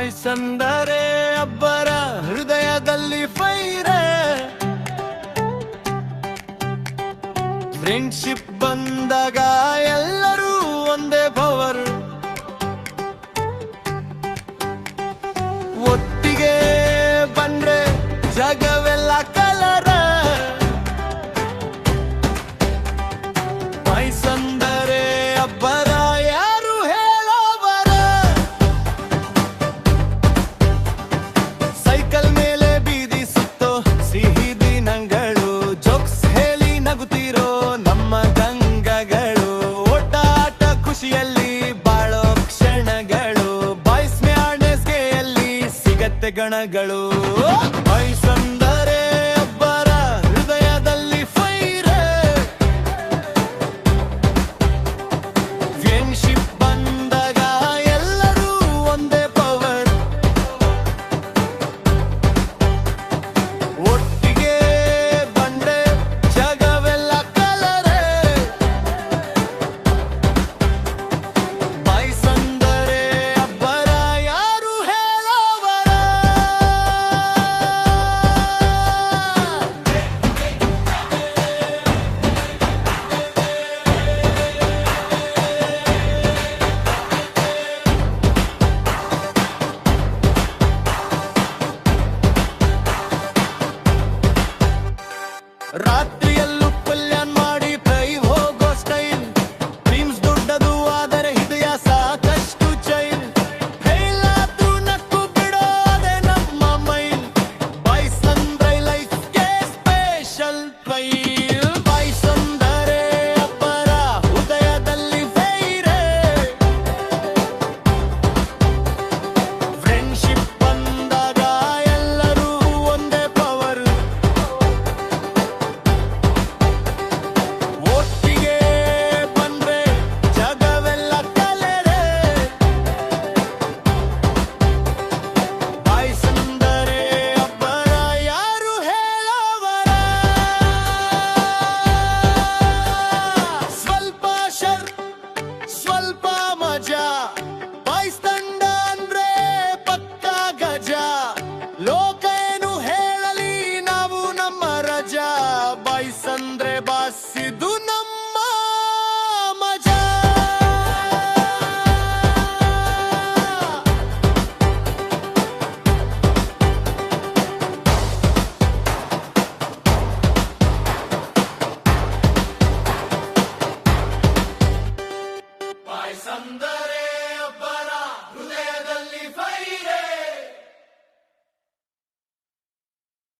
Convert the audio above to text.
ಬಾಯ್ಸಂದರೆ ಅಬ್ಬರ ಹೃದಯದಲ್ಲಿ ಫೈರೆ ಫ್ರೆಂಡ್ಶಿಪ್ ಬಂದಾಗ ಎಲ್ಲರೂ ಒಂದೇ ಪವರ್ ಒಟ್ಟಿಗೆ ಬಂದ್ರೆ ಜಗವೆಲ್ಲ ಕಲರ ಬಾಯ್ಸಂದರೆ ಅಬ್ಬರ ಯಾರು ಹೇಳೋವರ ಸೈಕಲ್ ಮೇಲೆ ಬೀದಿ ಸುತ್ತೋ ಸಿಹಿ ದಿನಗಳು ಜೋಕ್ಸ್ ಹೇಳಿ ನಗುತ್ತಿರೋ ನಮ್ಮ ಗಂಗಗಳು ಓಟ ಆಟ ಖುಷಿಯಲ್ಲಿ ಬಾಳೋ ಕ್ಷಣಗಳು ಬಾಯ್ಸ್ ಮ್ಯಾಣೆಸ್ಗೆಯಲ್ಲಿ ಸಿಗತ್ತೆ ಗಣಗಳು ಬಾಯ್ಸಂದರೆ ಅಬ್ಬರ ಹೃದಯದಲ್ಲಿ ಫೈರೆ ಫ್ರೆಂಡ್ಶಿಪ್ ಬಂದಾಗ ಎಲ್ಲರೂ ಒಂದೇ ಪವರ್ ಒಟ್ಟಿಗೆ ಬಂದ್ರೆ ಜಗವೆಲ್ಲ ಕಲರೆ ಬಾಯ್ಸಂದರೆ ಅಬ್ಬರ ಯಾರು ಹೇಳೋವರ ರಾತ್ರಿಯಲ್ಲೂ ಪ್ಲಾನ್ ಮಾಡಿ ಡ್ರೈವ್ ಹೋಗೋ ಸ್ಟೈಲ್ ಡ್ರೀಮ್ಸ್ ದೊಡ್ಡದು ಆದರೆ ಹೃದಯ ಸಾಕಷ್ಟು ಚೈಲ್ ಹೇಳಾದ್ರೂ ನಕ್ಕು ಬಿಡೋದೆ ನಮ್ಮ ಮೈಲ್ ಬಾಯ್ಸಂದ್ರೆ ಲೈಫ್ಗೆ ಸ್ಪೆಷಲ್ ಫೈಲ್ ಬಾಯ್ಸಂದರೆ ಅಬ್ಬರ ಹೃದಯದಲ್ಲಿ ಫೈರೆ ಫ್ರೆಂಡ್ಶಿಪ್ ಬಂದಾಗ ಎಲ್ಲರೂ ಒಂದೇ ಪವರ್ ಒಟ್ಟಿಗೆ ಬಂದ್ರೆ ಜಗವೆಲ್ಲ ಕಲರೆ ಬಾಯ್ಸಂದರೆ ಅಬ್ಬರ ಯಾರು ಹೇಳೋವರ ಸ್ವಲ್ಪ ಶರ್ ಸ್ವಲ್ಪ ಮಜಾ ಬಾಯ್ಸ್ ತಂಡ ಅಂದ್ರೆ ಪಕ್ಕ ಗಜ ಲೋಕ ಏನು ಹೇಳಲಿ ನಾವು ನಮ್ಮ ರಜಾ ಬಾಯ್ಸಂದ್ರೆ ಬಾಸಿದು ನಮ್ಮ ಮಜಾ ಬಾಯ್ಸಂದರೆ